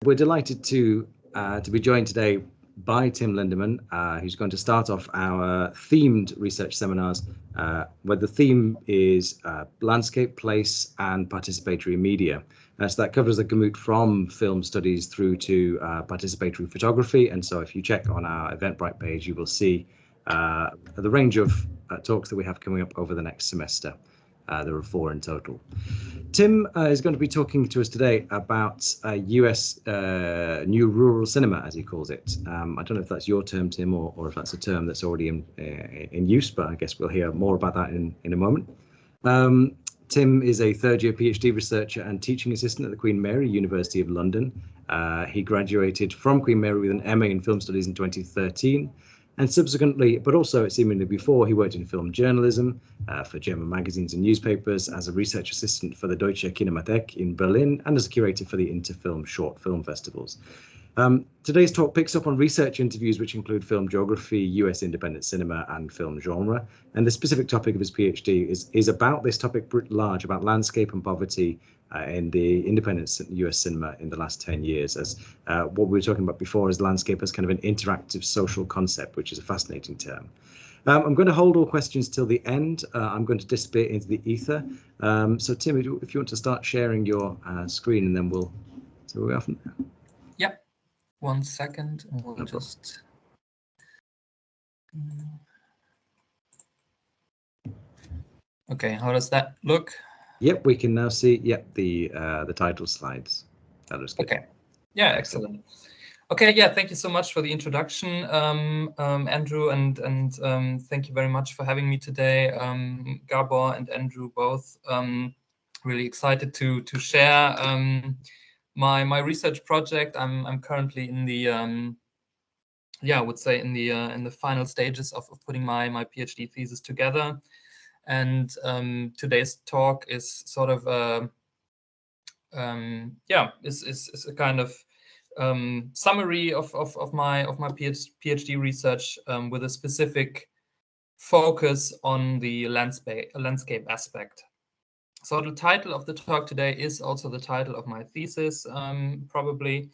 We're delighted to be joined today by Tim Lindemann, who's going to start off our themed research seminars, where the theme is landscape, place, and participatory media. So that covers the gamut from film studies through to participatory photography. And so if you check on our Eventbrite page, you will see the range of talks that we have coming up over the next semester. There are 4 in total. Tim is going to be talking to us today about US new rural cinema, as he calls it. I don't know if that's your term, Tim, or if that's a term that's already in use, but I guess we'll hear more about that in a moment. Tim is a third-year PhD researcher and teaching assistant at the Queen Mary, University of London. He graduated from Queen Mary with an MA in film studies in 2013. And subsequently, but also seemingly before, he worked in film journalism for German magazines and newspapers, as a research assistant for the Deutsche Kinemathek in Berlin, and as a curator for the Interfilm short film festivals. Today's talk picks up on research interviews which include film geography, US independent cinema, and film genre. And the specific topic of his PhD is about this topic writ large, about landscape and poverty in the independent US cinema in the last 10 years, as what we were talking about before is landscape as kind of an interactive social concept, which is a fascinating term. I'm going to hold all questions till the end. I'm going to disappear into the ether. So Tim, if you want to start sharing your screen, and then we'll see where we are from there. Yep. 1 second, and we'll just. Okay, how does that look? Yep, we can now see. Yep, the title slides. That looks good. Okay. Yeah, excellent. Okay, yeah, thank you so much for the introduction, Andrew, and thank you very much for having me today, Gabor and Andrew both. Really excited to share my research project. I'm currently in the I would say in the final stages of putting my PhD thesis together, and today's talk is sort of is a kind of summary of my PhD research with a specific focus on the landscape aspect. So the title of the talk today is also the title of my thesis, probably,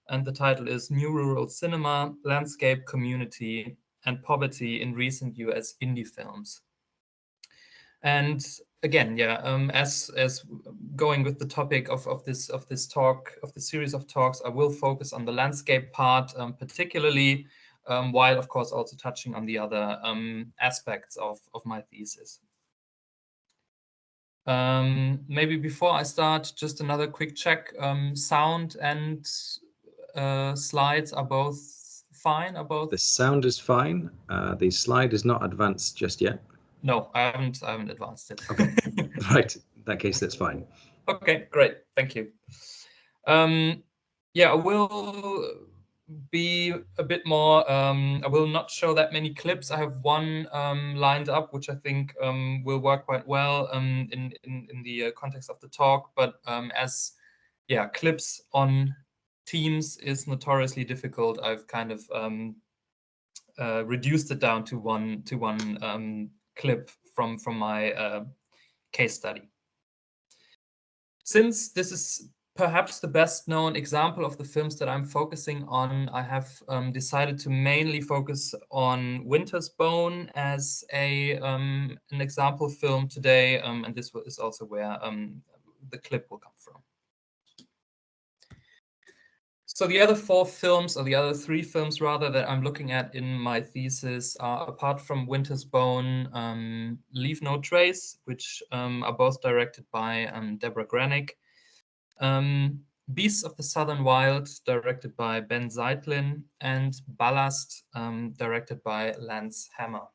and the title is New Rural Cinema, Landscape, Community, and Poverty in Recent US Indie Films. And again, as going with the topic of this talk, of the series of talks, I will focus on the landscape part, particularly, while of course also touching on the other aspects of my thesis. Maybe before I start, just another quick check. Sound and slides are both fine. The sound is fine. The slide is not advanced just yet. No, I haven't advanced it. Okay, right. In that case, that's fine. Okay, great. Thank you. I will be a bit more. I will not show that many clips. I have one lined up, which I think will work quite well in the context of the talk. But as clips on Teams is notoriously difficult, I've kind of reduced it down to one clip from my case study. Since this is perhaps the best known example of the films that I'm focusing on, I have decided to mainly focus on Winter's Bone as an example film today, and this is also where the clip will come from. So the other 4 films, or the other 3 films rather, that I'm looking at in my thesis are, apart from Winter's Bone, Leave No Trace, which are both directed by Deborah Granick, Beasts of the Southern Wild, directed by Ben Zeitlin, and Ballast, directed by Lance Hammer.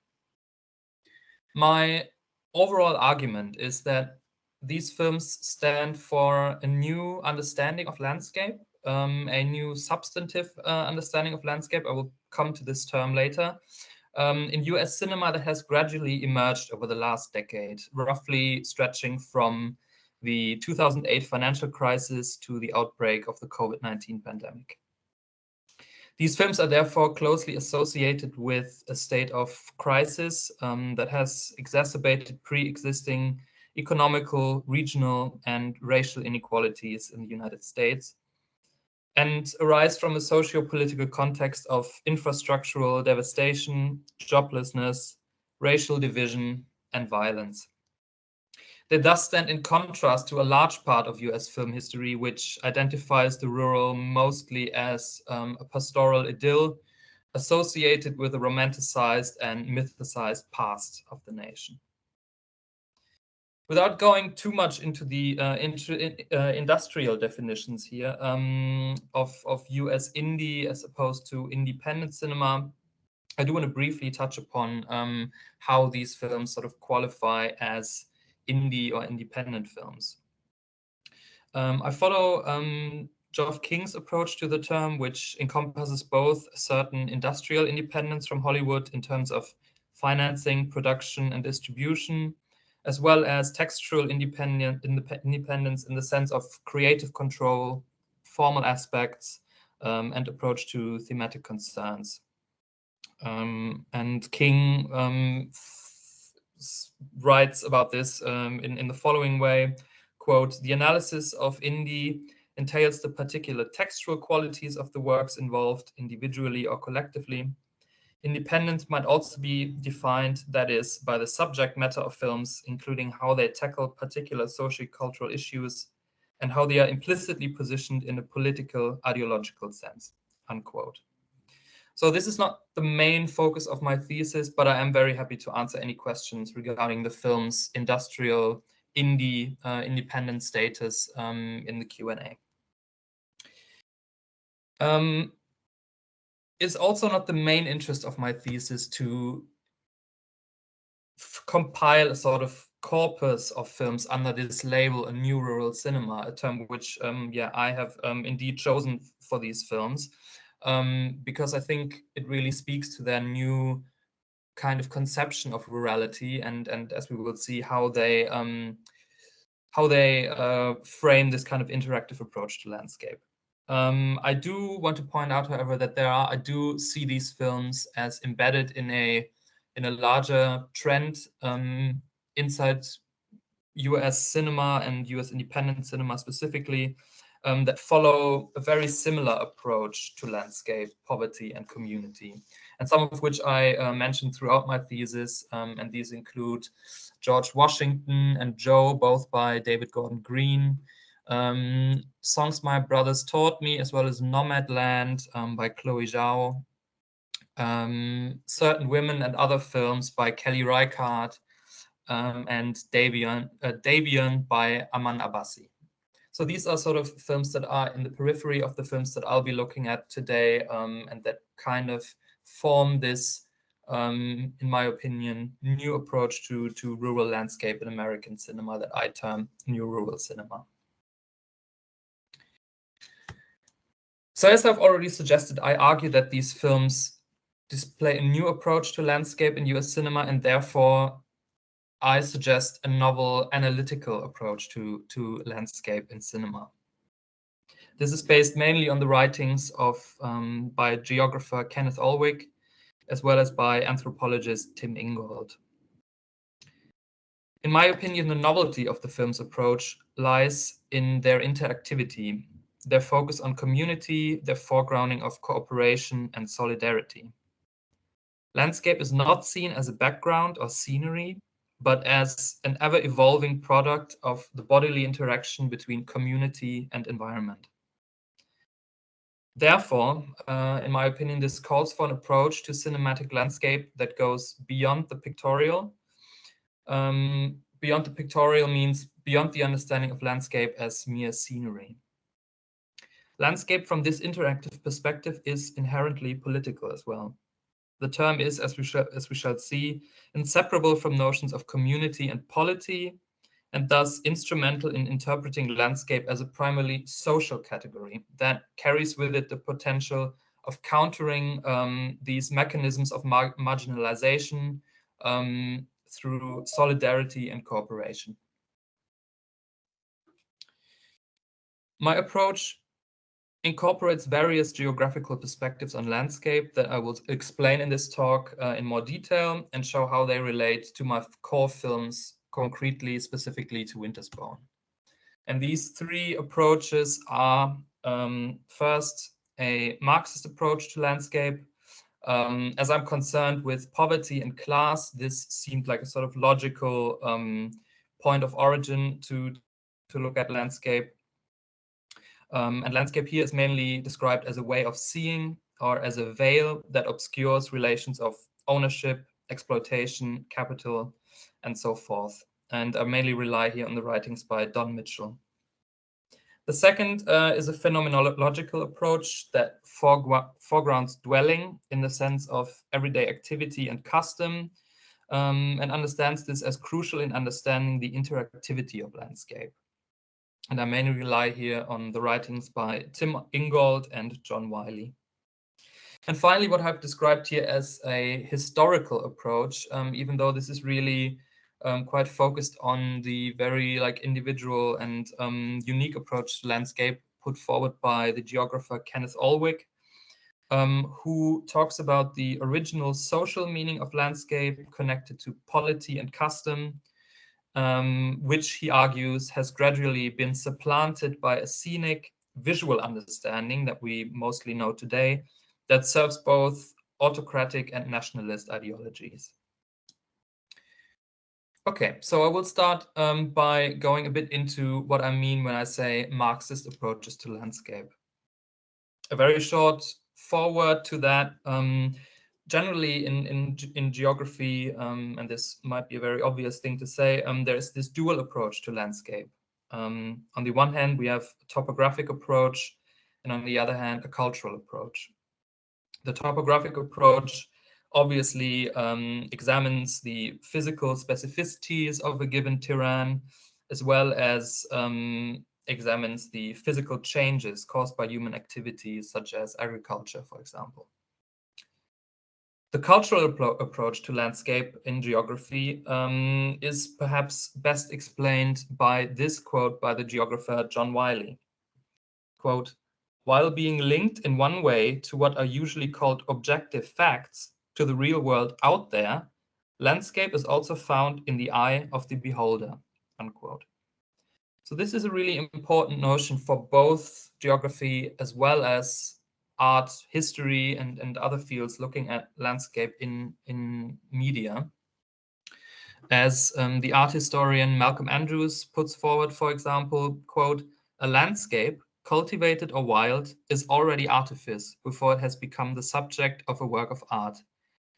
My overall argument is that these films stand for a new understanding of landscape, a new substantive understanding of landscape. I will come to this term later. In US cinema that has gradually emerged over the last decade, roughly stretching from the 2008 financial crisis to the outbreak of the COVID-19 pandemic. These films are therefore closely associated with a state of crisis that has exacerbated pre-existing economical, regional, and racial inequalities in the United States. and arise from a socio-political context of infrastructural devastation, joblessness, racial division, and violence. They thus stand in contrast to a large part of US film history, which identifies the rural mostly as a pastoral idyll associated with a romanticized and mythicized past of the nation. Without going too much into the industrial definitions here of US indie as opposed to independent cinema, I do want to briefly touch upon how these films sort of qualify as indie or independent films. I follow Geoff King's approach to the term, which encompasses both certain industrial independence from Hollywood in terms of financing, production, and distribution, as well as textual independence in the sense of creative control, formal aspects, and approach to thematic concerns. And King writes about this in the following way, quote, "The analysis of indie entails the particular textual qualities of the works involved individually or collectively. Independent might also be defined, that is, by the subject matter of films, including how they tackle particular socio-cultural issues and how they are implicitly positioned in a political, ideological sense," unquote. So this is not the main focus of my thesis, but I am very happy to answer any questions regarding the film's industrial, indie, independent status in the Q&A. It's also not the main interest of my thesis to compile a sort of corpus of films under this label, a new rural cinema, a term which I have indeed chosen for these films, because I think it really speaks to their new kind of conception of rurality, and as we will see, how they frame this kind of interactive approach to landscape. I do want to point out, however, that I do see these films as embedded in a larger trend inside US cinema and US independent cinema specifically, that follow a very similar approach to landscape, poverty, and community, and some of which I mentioned throughout my thesis, and these include George Washington and Joe, both by David Gordon Green, Songs My Brothers Taught Me, as well as Nomadland by Chloe Zhao, Certain Women and Other Films by Kelly Reichardt, and Davian by Aman Abbasi. So these are sort of films that are in the periphery of the films that I'll be looking at today, and that kind of form this, in my opinion, new approach to rural landscape in American cinema that I term new rural cinema. So as I've already suggested, I argue that these films display a new approach to landscape in US cinema, and therefore I suggest a novel analytical approach to landscape in cinema. This is based mainly on the writings of by geographer Kenneth Olwick, as well as by anthropologist Tim Ingold. In my opinion, the novelty of the film's approach lies in their interactivity, their focus on community, their foregrounding of cooperation and solidarity. Landscape is not seen as a background or scenery, but as an ever-evolving product of the bodily interaction between community and environment. Therefore, in my opinion, this calls for an approach to cinematic landscape that goes beyond the pictorial. Beyond the pictorial means beyond the understanding of landscape as mere scenery. Landscape from this interactive perspective is inherently political as well. The term is, as we shall see, inseparable from notions of community and polity, and thus instrumental in interpreting landscape as a primarily social category that carries with it the potential of countering these mechanisms of marginalization through solidarity and cooperation. My approach incorporates various geographical perspectives on landscape that I will explain in this talk in more detail and show how they relate to my core films, concretely, specifically to Winter's Bone. And these three approaches are First, a Marxist approach to landscape. As I'm concerned with poverty and class, this seemed like a sort of logical point of origin to look at landscape. And landscape here is mainly described as a way of seeing or as a veil that obscures relations of ownership, exploitation, capital, and so forth. And I mainly rely here on the writings by Don Mitchell. The second is a phenomenological approach that foregrounds dwelling in the sense of everyday activity and custom, and understands this as crucial in understanding the interactivity of landscape. And I mainly rely here on the writings by Tim Ingold and John Wiley. And finally, what I've described here as a historical approach, even though this is really quite focused on the very individual and unique approach to landscape put forward by the geographer Kenneth Alwick, who talks about the original social meaning of landscape connected to polity and custom, which he argues has gradually been supplanted by a scenic visual understanding that we mostly know today that serves both autocratic and nationalist ideologies. Okay, so I will start by going a bit into what I mean when I say Marxist approaches to landscape. A very short forward to that. Generally in geography, and this might be a very obvious thing to say, there is this dual approach to landscape. On the one hand, we have a topographic approach, and on the other hand, a cultural approach. The topographic approach obviously examines the physical specificities of a given terrain, as well as examines the physical changes caused by human activities, such as agriculture, for example. The cultural approach to landscape in geography is perhaps best explained by this quote by the geographer John Wiley. Quote, "While being linked in one way to what are usually called objective facts, to the real world out there, landscape is also found in the eye of the beholder." Unquote. So this is a really important notion for both geography as well as art, history, and other fields looking at landscape in media. As the art historian Malcolm Andrews puts forward, for example, quote, "A landscape, cultivated or wild, is already artifice before it has become the subject of a work of art.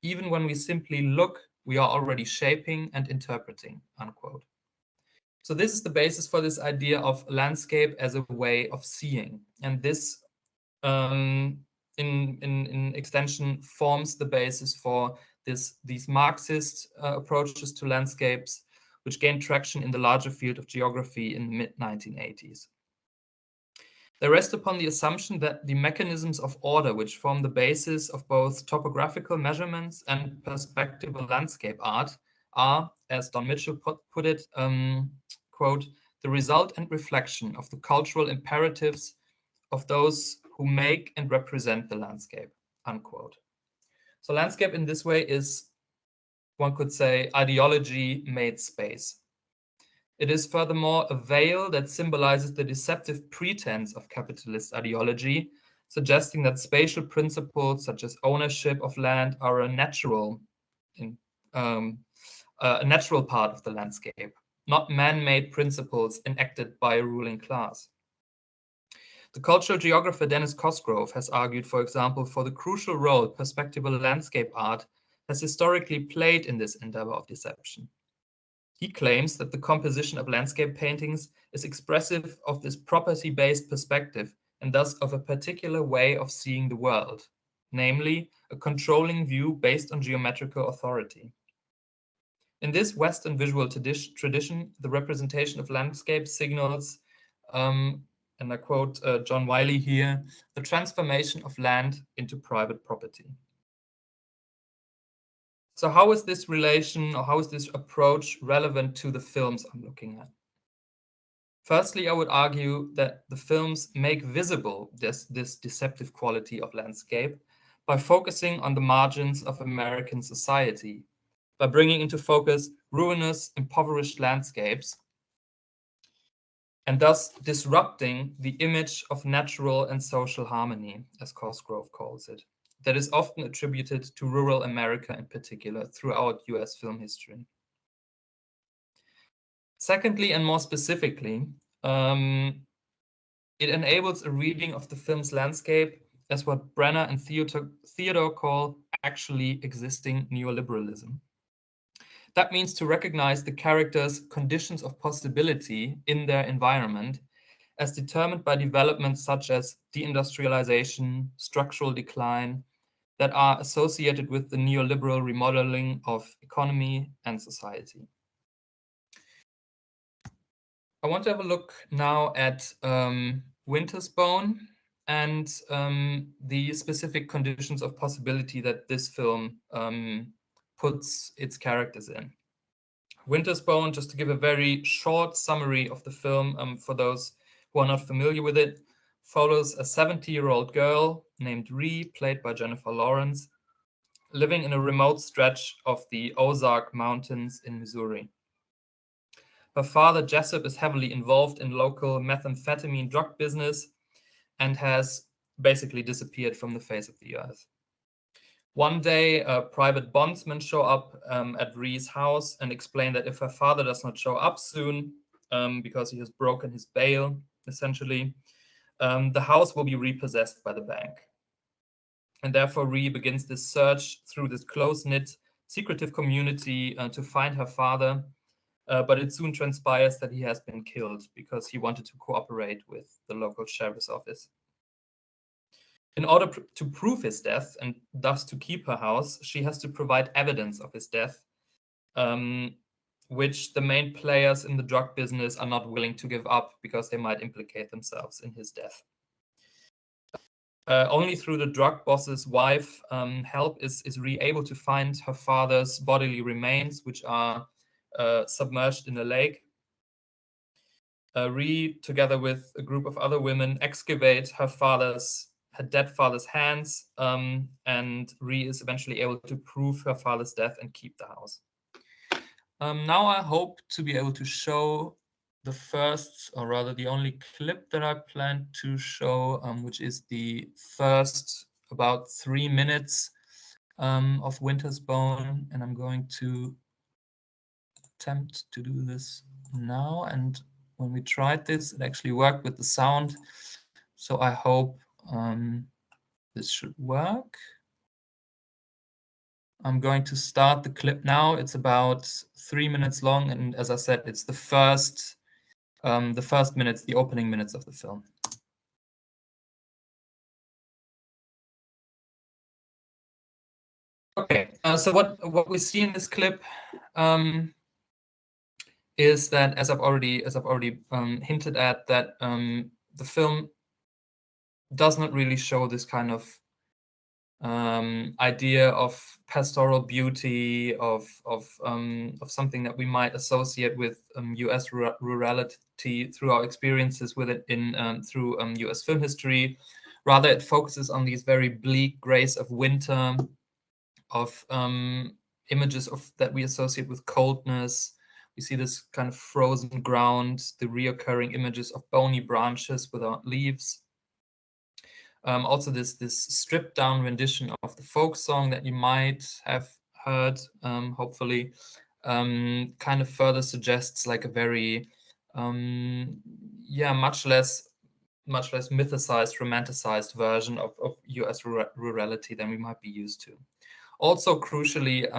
Even when we simply look, we are already shaping and interpreting," unquote. So this is the basis for this idea of landscape as a way of seeing. And this, in extension, forms the basis for these Marxist approaches to landscapes, which gained traction in the larger field of geography in the mid-1980s. They rest upon the assumption that the mechanisms of order which form the basis of both topographical measurements and perspectival landscape art are, as Don Mitchell put it, quote, "the result and reflection of the cultural imperatives of those who make and represent the landscape," unquote. So landscape in this way is, one could say, ideology made space. It is furthermore a veil that symbolizes the deceptive pretense of capitalist ideology, suggesting that spatial principles such as ownership of land are a natural part of the landscape, not man-made principles enacted by a ruling class. The cultural geographer Dennis Cosgrove has argued, for example, for the crucial role perspectival landscape art has historically played in this endeavor of deception. He claims that the composition of landscape paintings is expressive of this property-based perspective and thus of a particular way of seeing the world, namely a controlling view based on geometrical authority. In this Western visual tradition, the representation of landscape signals, and I quote John Wiley here, "the transformation of land into private property." So how is this relation, or how is this approach relevant to the films I'm looking at? Firstly, I would argue that the films make visible this deceptive quality of landscape by focusing on the margins of American society, by bringing into focus ruinous, impoverished landscapes, and thus disrupting the image of natural and social harmony, as Cosgrove calls it, that is often attributed to rural America in particular throughout US film history. Secondly, and more specifically, it enables a reading of the film's landscape as what Brenner and Theodore call actually existing neoliberalism. That means to recognize the characters' conditions of possibility in their environment as determined by developments such as deindustrialization, structural decline, that are associated with the neoliberal remodeling of economy and society. I want to have a look now at Winter's Bone and the specific conditions of possibility that this film puts its characters in. Winter's Bone, just to give a very short summary of the film for those who are not familiar with it, follows a 70-year-old girl named Ree, played by Jennifer Lawrence, living in a remote stretch of the Ozark Mountains in Missouri. Her father, Jessup, is heavily involved in local methamphetamine drug business and has basically disappeared from the face of the earth. One day, private bondsmen show up at Ree's house and explain that if her father does not show up soon, because he has broken his bail, essentially, the house will be repossessed by the bank. And therefore, Ree begins this search through this close-knit, secretive community to find her father. But it soon transpires that he has been killed because he wanted to cooperate with the local sheriff's office. In order to prove his death and thus to keep her house, she has to provide evidence of his death, which the main players in the drug business are not willing to give up because they might implicate themselves in his death. Only through the drug boss's wife help is Ree able to find her father's bodily remains, which are submerged in a lake. Ree, together with a group of other women, excavate her dead father's hands, and Ree is eventually able to prove her father's death and keep the house. Now I hope to be able to show the first, or rather the only clip that I plan to show, which is the first about 3 minutes of Winter's Bone, and I'm going to attempt to do this now. And when we tried this, it actually worked with the sound, so I hope this should work. I'm going to start the clip now. It's about 3 minutes long, and as I said, it's the first minutes, the opening minutes of the film. Okay, so what we see in this clip is that, as I've already hinted at, that the film does not really show this kind of idea of pastoral beauty, of something that we might associate with U.S. rurality through our experiences with it through U.S. film history. Rather, it focuses on these very bleak grays of winter, of images that we associate with coldness. We see this kind of frozen ground, the reoccurring images of bony branches without leaves. Also this stripped down rendition of the folk song that you might have heard, hopefully, kind of further suggests like a very, much less mythicized, romanticized version of US rurality than we might be used to. Also, crucially,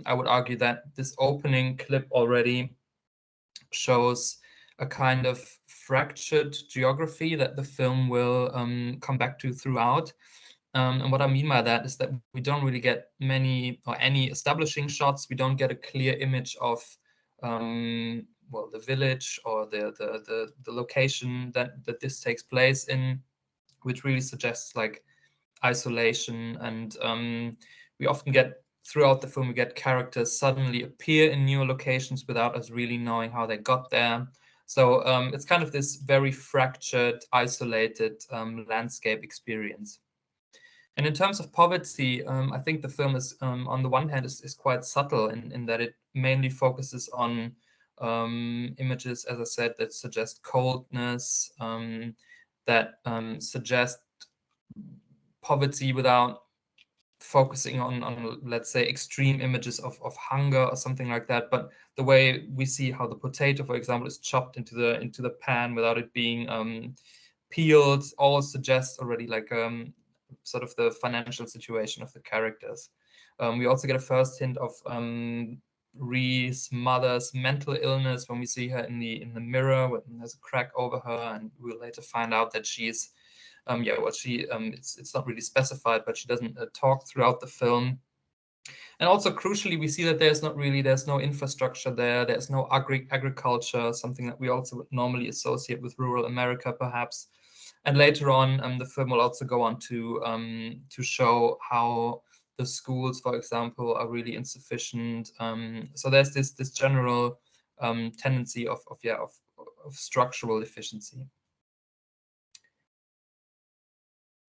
I would argue that this opening clip already shows a kind of fractured geography that the film will come back to throughout. And what I mean by that is that we don't really get many or any establishing shots. We don't get a clear image of the village or the location that this takes place in, which really suggests like isolation. And we often get, throughout the film, we get characters suddenly appear in new locations without us really knowing how they got there. So it's kind of this very fractured, isolated landscape experience. And in terms of poverty, I think the film is, on the one hand, is quite subtle in that it mainly focuses on images, as I said, that suggest coldness, that suggest poverty without focusing on let's say extreme images of hunger or something like that. But the way we see how the potato, for example, is chopped into the pan without it being peeled, all suggests already like sort of the financial situation of the characters. We also get a first hint of Ree's mother's mental illness when we see her in the mirror when there's a crack over her, and we'll later find out that she's it's not really specified, but she doesn't talk throughout the film. And also crucially, we see that there's no infrastructure there. There's no agriculture, something that we also would normally associate with rural America, perhaps. And later on, the film will also go on to show how the schools, for example, are really insufficient. So there's this general tendency of structural efficiency.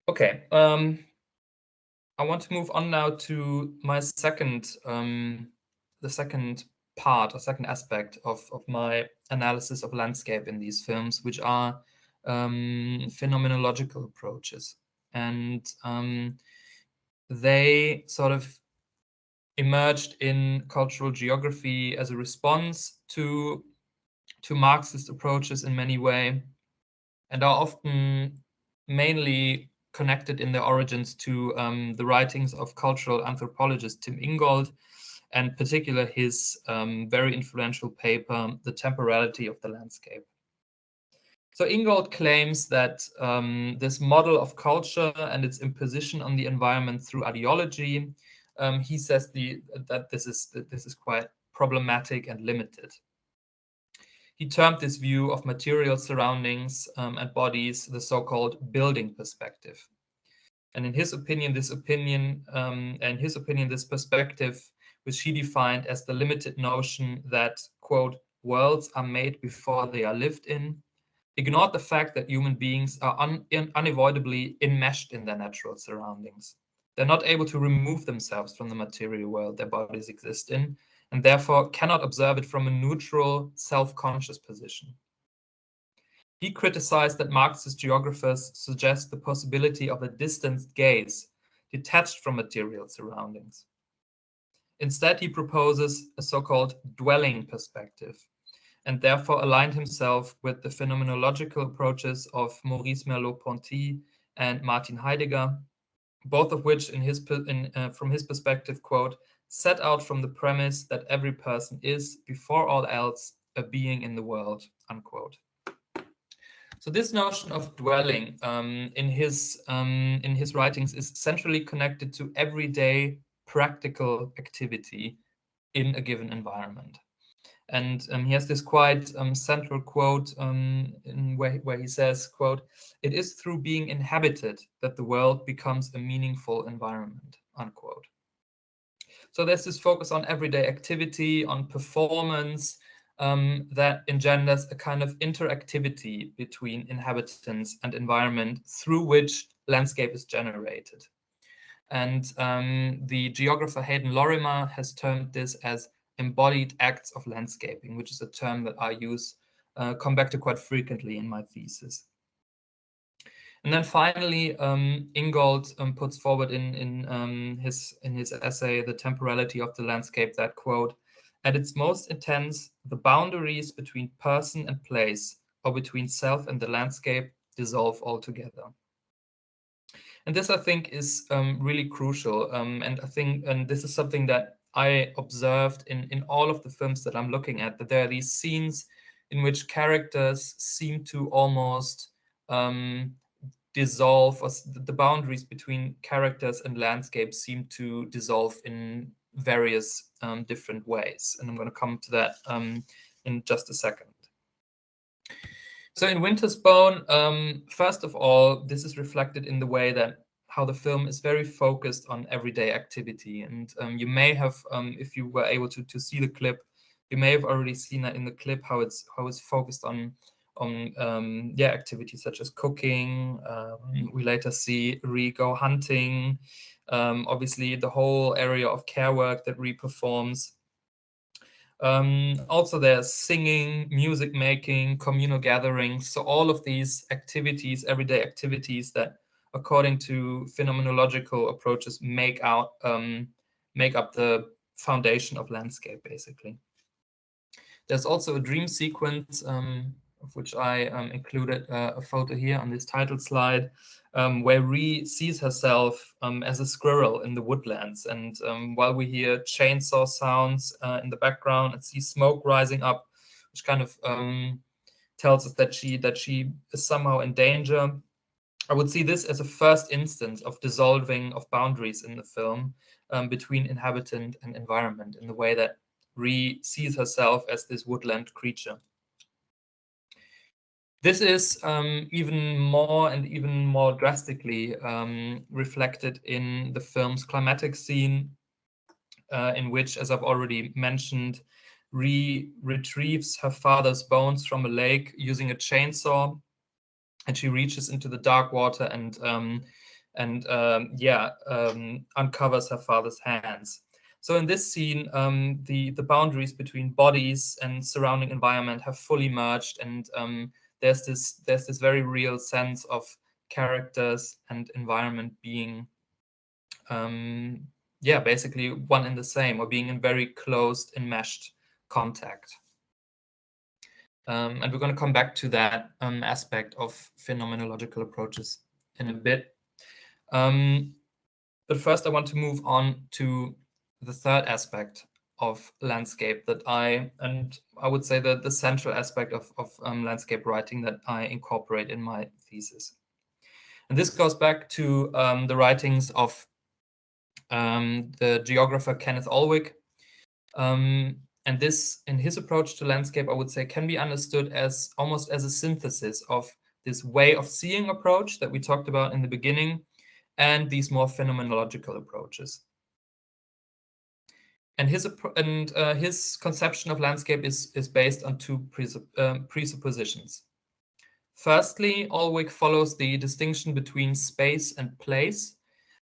Okay, I want to move on now to my second aspect of my analysis of landscape in these films, which are phenomenological approaches. And they sort of emerged in cultural geography as a response to Marxist approaches in many ways, and are often mainly connected in their origins to the writings of cultural anthropologist Tim Ingold, and particular his very influential paper, The Temporality of the Landscape. So Ingold claims that this model of culture and its imposition on the environment through ideology, he says that this is quite problematic and limited. He termed this view of material surroundings and bodies the so-called building perspective. And in his opinion, this perspective, which he defined as the limited notion that, quote, worlds are made before they are lived in, ignored the fact that human beings are unavoidably enmeshed in their natural surroundings. They're not able to remove themselves from the material world their bodies exist in, and therefore cannot observe it from a neutral, self-conscious position. He criticized that Marxist geographers suggest the possibility of a distanced gaze, detached from material surroundings. Instead, he proposes a so-called dwelling perspective, and therefore aligned himself with the phenomenological approaches of Maurice Merleau-Ponty and Martin Heidegger, both of which, from his perspective, quote, set out from the premise that every person is, before all else, a being in the world, unquote. So this notion of dwelling in his writings is centrally connected to everyday practical activity in a given environment. And he has this quite central quote where he says, quote, "It is through being inhabited that the world becomes a meaningful environment," unquote. So there's this focus on everyday activity, on performance, that engenders a kind of interactivity between inhabitants and environment through which landscape is generated. And the geographer Hayden Lorimer has termed this as embodied acts of landscaping, which is a term that I come back to quite frequently in my thesis. And then finally, Ingold puts forward in his essay, The Temporality of the Landscape, that, quote, "At its most intense, the boundaries between person and place, or between self and the landscape, dissolve altogether." And this, I think, is really crucial. And this is something that I observed in all of the films that I'm looking at, that there are these scenes in which characters seem to almost dissolve, or the boundaries between characters and landscape seem to dissolve in various different ways. And I'm going to come to that in just a second. So in Winter's Bone, first of all, this is reflected in the way that how the film is very focused on everyday activity. And you may have, if you were able to see the clip, you may have already seen that in the clip, how it's focused on activities such as cooking. We later see Ree go hunting. Obviously, the whole area of care work that Ree performs. Also, there's singing, music making, communal gatherings. So all of these activities, everyday activities that, according to phenomenological approaches, make up the foundation of landscape, basically. There's also a dream sequence, of which I included a photo here on this title slide, where Ree sees herself as a squirrel in the woodlands. And while we hear chainsaw sounds in the background and see smoke rising up, which kind of tells us that she is somehow in danger, I would see this as a first instance of dissolving of boundaries in the film between inhabitant and environment, in the way that Ree sees herself as this woodland creature. This is even more drastically reflected in the film's climatic scene, in which, as I've already mentioned, Ree retrieves her father's bones from a lake using a chainsaw, and she reaches into the dark water and uncovers her father's hands. So in this scene, the boundaries between bodies and surrounding environment have fully merged, and there's this very real sense of characters and environment being basically one and the same, or being in very closed, enmeshed contact. And we're going to come back to that aspect of phenomenological approaches in a bit. But first, I want to move on to the third aspect of landscape that I would say the central aspect of landscape writing that I incorporate in my thesis. And this goes back to the writings of the geographer Kenneth Olwig. And this, in his approach to landscape, I would say can be understood as almost as a synthesis of this way of seeing approach that we talked about in the beginning, and these more phenomenological approaches. And his conception of landscape is based on two presuppositions. Firstly, Olwig follows the distinction between space and place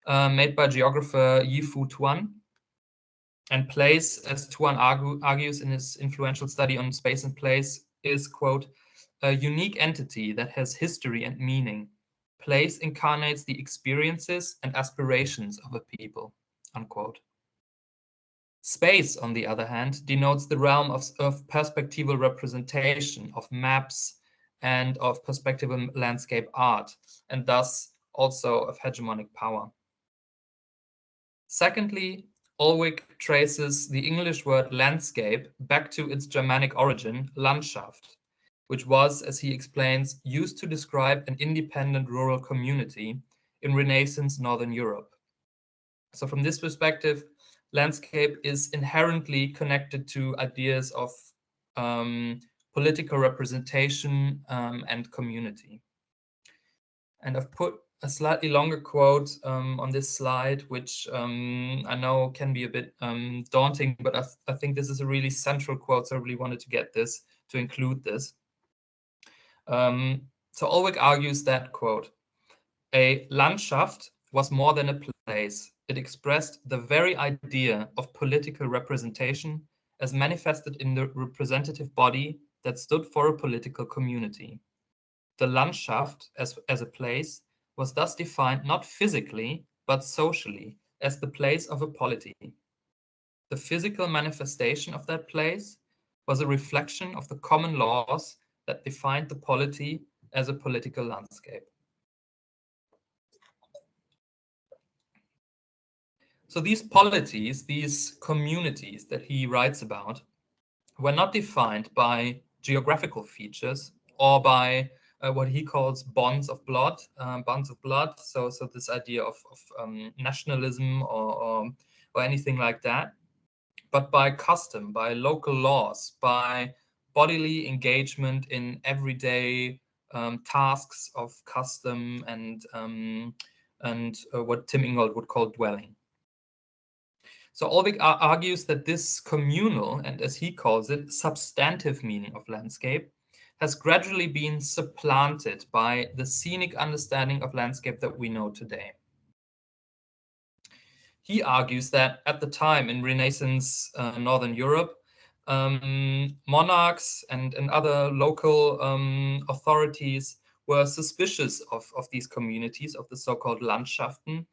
made by geographer Yi-Fu Tuan. And place, as Tuan argues in his influential study on space and place, is, quote, a unique entity that has history and meaning. Place incarnates the experiences and aspirations of a people, unquote. Space, on the other hand, denotes the realm of perspectival representation, of maps, and of perspectival landscape art, and thus also of hegemonic power. Secondly, Olwig traces the English word landscape back to its Germanic origin, Landschaft, which was, as he explains, used to describe an independent rural community in Renaissance Northern Europe. So from this perspective, landscape is inherently connected to ideas of political representation and community. And I've put a slightly longer quote on this slide, which I know can be a bit daunting, but I think this is a really central quote, so I really wanted to include this. So Olwig argues that, quote, a Landschaft was more than a place. It expressed the very idea of political representation as manifested in the representative body that stood for a political community. The Landschaft, as a place, was thus defined not physically, but socially, as the place of a polity. The physical manifestation of that place was a reflection of the common laws that defined the polity as a political landscape. So these polities, these communities that he writes about, were not defined by geographical features or by what he calls bonds of blood. So this idea of nationalism or anything like that, but by custom, by local laws, by bodily engagement in everyday tasks of custom and what Tim Ingold would call dwelling. So Olwig argues that this communal, and as he calls it, substantive meaning of landscape has gradually been supplanted by the scenic understanding of landscape that we know today. He argues that at the time in Renaissance Northern Europe, monarchs and other local authorities were suspicious of these communities, of the so-called Landschaften,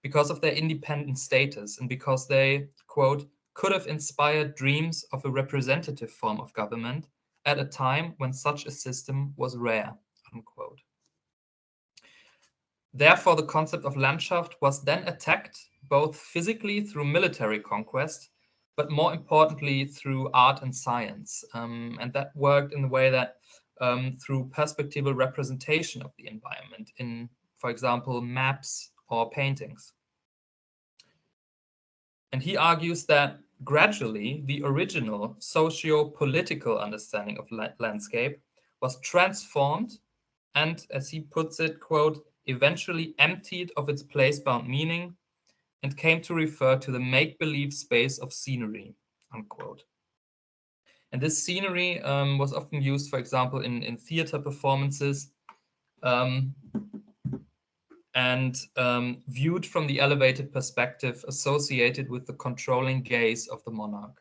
because of their independent status and because they, quote, could have inspired dreams of a representative form of government at a time when such a system was rare, unquote. Therefore, the concept of Landschaft was then attacked both physically through military conquest, but more importantly through art and science. And that worked in the way that through perspectival representation of the environment in, for example, maps or paintings. And he argues that gradually the original socio-political understanding of landscape was transformed and, as he puts it, quote, eventually emptied of its place-bound meaning and came to refer to the make-believe space of scenery, unquote. And this scenery was often used, for example, in theater performances and viewed from the elevated perspective associated with the controlling gaze of the monarch.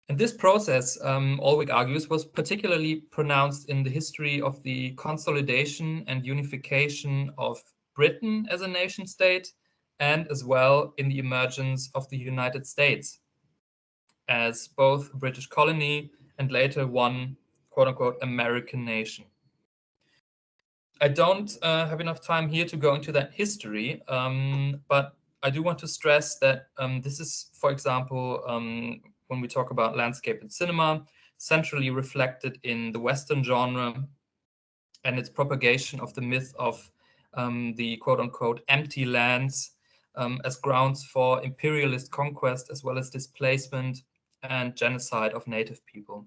And this process, Ulrich argues, was particularly pronounced in the history of the consolidation and unification of Britain as a nation state, and as well in the emergence of the United States as both a British colony and later one, quote unquote, American nation. I don't have enough time here to go into that history, but I do want to stress that this is, for example, when we talk about landscape and cinema, centrally reflected in the Western genre and its propagation of the myth of the quote-unquote empty lands as grounds for imperialist conquest, as well as displacement and genocide of native people.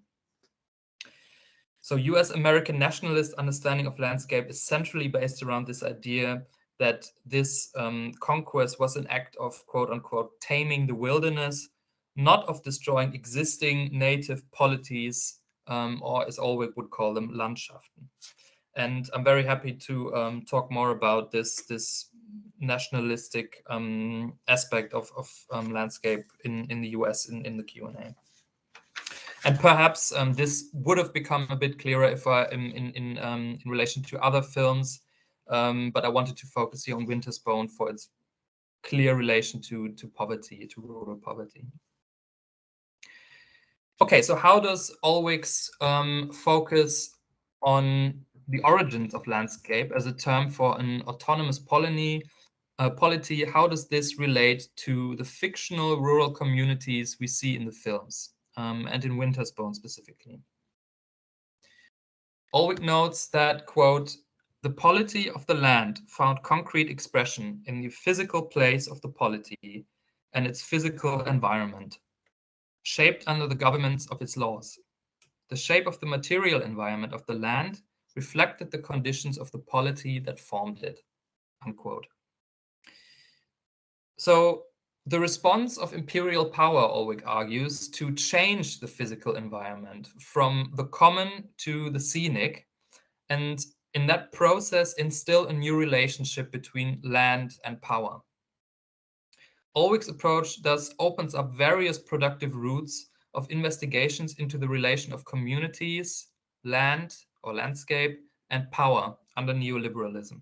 So US American nationalist understanding of landscape is centrally based around this idea that this conquest was an act of quote-unquote taming the wilderness, not of destroying existing native polities, or as Ulrich would call them, Landschaften. And I'm very happy to talk more about this nationalistic aspect of landscape in the US in the Q&A. And perhaps this would have become a bit clearer if in relation to other films, but I wanted to focus here on Winter's Bone for its clear relation to poverty, to rural poverty. Okay, so how does Ulrich's focus on the origins of landscape as a term for an autonomous polity, how does this relate to the fictional rural communities we see in the films, and in Winter's Bone specifically? Ulrich notes that, quote, the polity of the land found concrete expression in the physical place of the polity and its physical environment, shaped under the governments of its laws. The shape of the material environment of the land reflected the conditions of the polity that formed it, unquote. So the response of imperial power, Ulrich argues, to change the physical environment from the common to the scenic, and in that process instill a new relationship between land and power. Ulrich's approach thus opens up various productive routes of investigations into the relation of communities, land or landscape, and power under neoliberalism.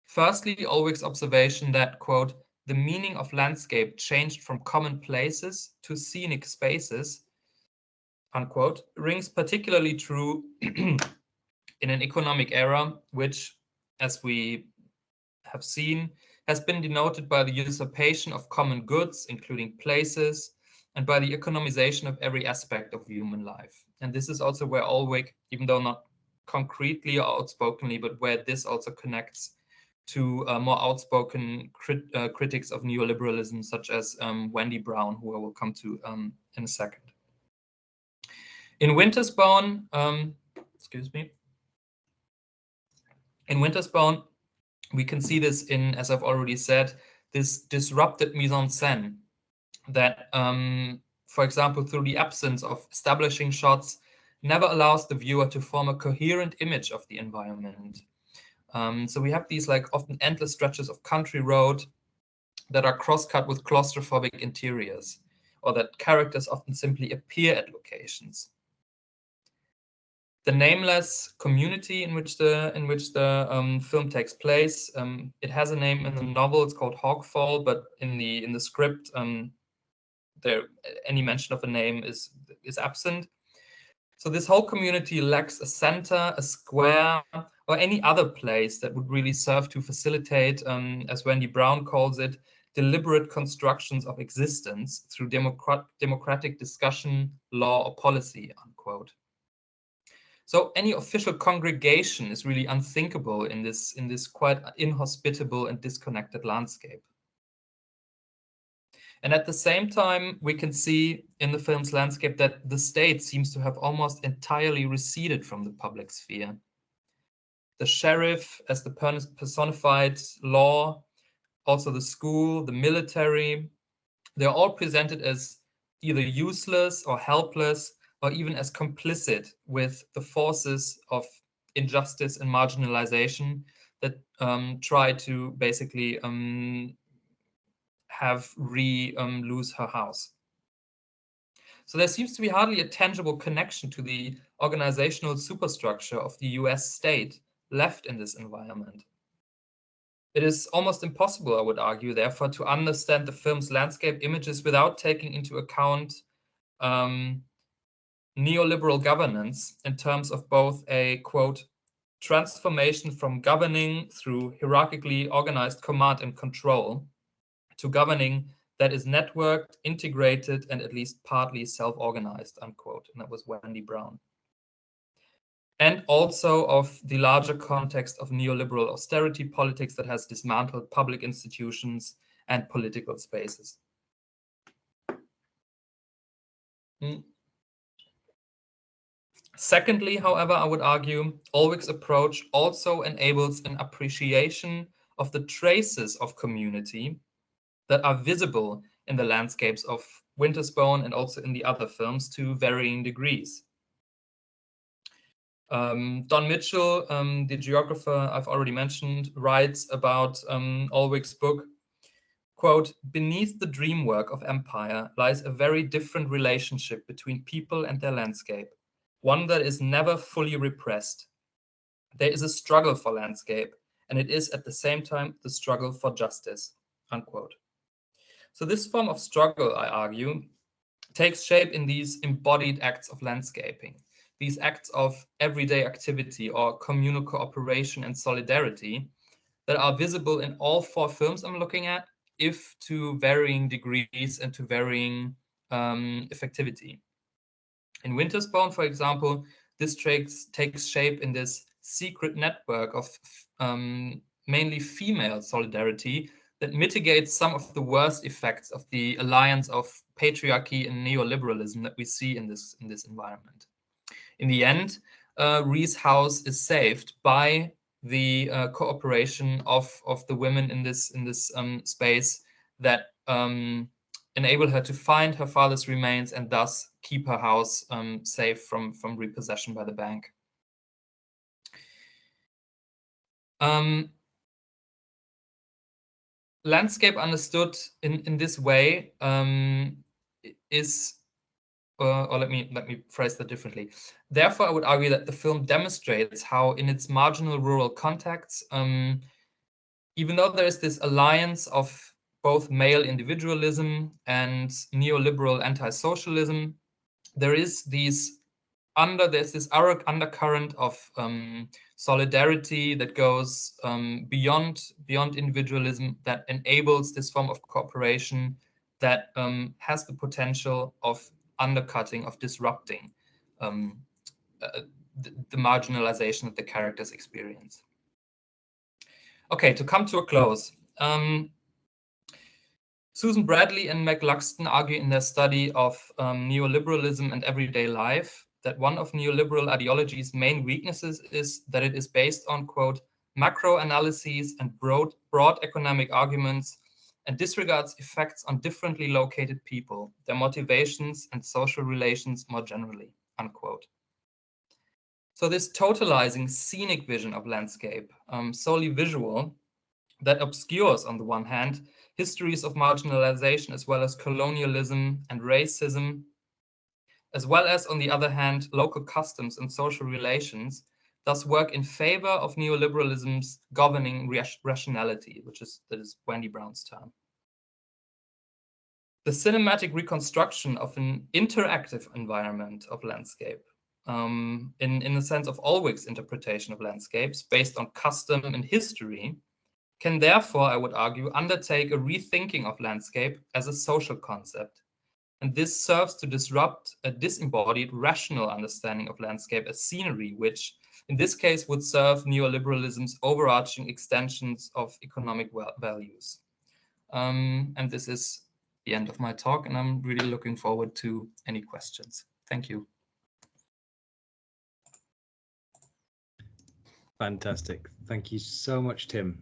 Firstly, Ulrich's observation that, quote, the meaning of landscape changed from common places to scenic spaces, unquote, rings particularly true in an economic era which, as we have seen, has been denoted by the usurpation of common goods, including places, and by the economization of every aspect of human life. And this is also where Ulrich, even though not concretely or outspokenly, but where this also connects to more outspoken critics of neoliberalism, such as Wendy Brown, who I will come to in a second. In Winter's Bone, in Winter's Bone, we can see this in, as I've already said, this disrupted mise-en-scène that, for example, through the absence of establishing shots, never allows the viewer to form a coherent image of the environment. So we have these like often endless stretches of country road that are cross-cut with claustrophobic interiors, or that characters often simply appear at locations. The nameless community in which the film takes place, it has a name in the novel. It's called Hawkfall, but in the script, any mention of a name is absent. So this whole community lacks a center, a square, or any other place that would really serve to facilitate, as Wendy Brown calls it, deliberate constructions of existence through democratic discussion, law, or policy, unquote. So any official congregation is really unthinkable in this quite inhospitable and disconnected landscape. And at the same time, we can see in the film's landscape that the state seems to have almost entirely receded from the public sphere. The sheriff as the personified law, also the school, the military, they're all presented as either useless or helpless, or even as complicit with the forces of injustice and marginalization that try to basically have lose her house. So there seems to be hardly a tangible connection to the organizational superstructure of the US state left in this environment. It is almost impossible, I would argue, therefore, to understand the film's landscape images without taking into account neoliberal governance in terms of both a, quote, transformation from governing through hierarchically organized command and control to governing that is networked, integrated, and at least partly self-organized, unquote. And that was Wendy Brown. And also of the larger context of neoliberal austerity politics that has dismantled public institutions and political spaces. Secondly, however, I would argue, Ulrich's approach also enables an appreciation of the traces of community that are visible in the landscapes of Wintersbone and also in the other films to varying degrees. Don Mitchell, the geographer I've already mentioned, writes about Ulrich's book, quote, beneath the dream work of empire lies a very different relationship between people and their landscape, one that is never fully repressed. There is a struggle for landscape, and it is at the same time the struggle for justice, unquote. So this form of struggle, I argue, takes shape in these embodied acts of landscaping, these acts of everyday activity or communal cooperation and solidarity that are visible in all four films I'm looking at, if to varying degrees and to varying effectivity. In Wintersbone, for example, this takes shape in this secret network of mainly female solidarity that mitigates some of the worst effects of the alliance of patriarchy and neoliberalism that we see in this environment. In the end, Rhee's house is saved by the cooperation of the women in this space that enable her to find her father's remains and thus keep her house safe from repossession by the bank. Landscape understood in this way is, or let me phrase that differently. Therefore, I would argue that the film demonstrates how, in its marginal rural contexts, even though there is this alliance of both male individualism and neoliberal anti-socialism, there's this undercurrent of solidarity that goes beyond individualism, that enables this form of cooperation that has the potential of undercutting, of disrupting the marginalization that the characters experience. Okay, to come to a close. Susan Bradley and Meg Luxton argue in their study of neoliberalism and everyday life that one of neoliberal ideology's main weaknesses is that it is based on, quote, macro analyses and broad economic arguments and disregards effects on differently located people, their motivations and social relations more generally, unquote. So this totalizing scenic vision of landscape, solely visual, that obscures, on the one hand, histories of marginalization, as well as colonialism and racism, as well as, on the other hand, local customs and social relations, thus work in favor of neoliberalism's governing rationality, that is Wendy Brown's term. The cinematic reconstruction of an interactive environment of landscape, in the sense of Ulrich's interpretation of landscapes based on custom and history, can therefore, I would argue, undertake a rethinking of landscape as a social concept. And this serves to disrupt a disembodied rational understanding of landscape as scenery, which in this case would serve neoliberalism's overarching extensions of economic values. And this is the end of my talk, and I'm really looking forward to any questions. Thank you. Fantastic. Thank you so much, Tim.